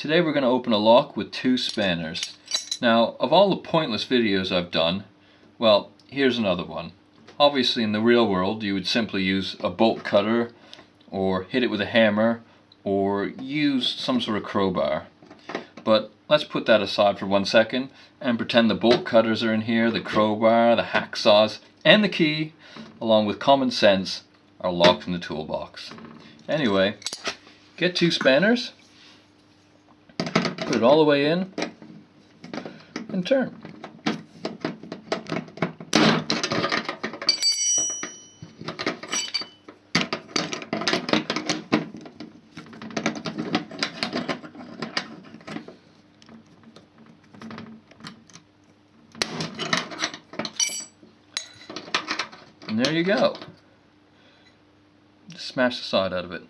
Today we're going to open a lock with 2 spanners. Now, of all the pointless videos I've done, well, here's another one. Obviously in the real world you would simply use a bolt cutter or hit it with a hammer or use some sort of crowbar. But let's put that aside for 1 second and pretend the bolt cutters are in here, the crowbar, the hacksaws, and the key, along with common sense, are locked in the toolbox. Anyway, get 2 spanners, put it all the way in, and turn. And there you go. Just smash the side out of it.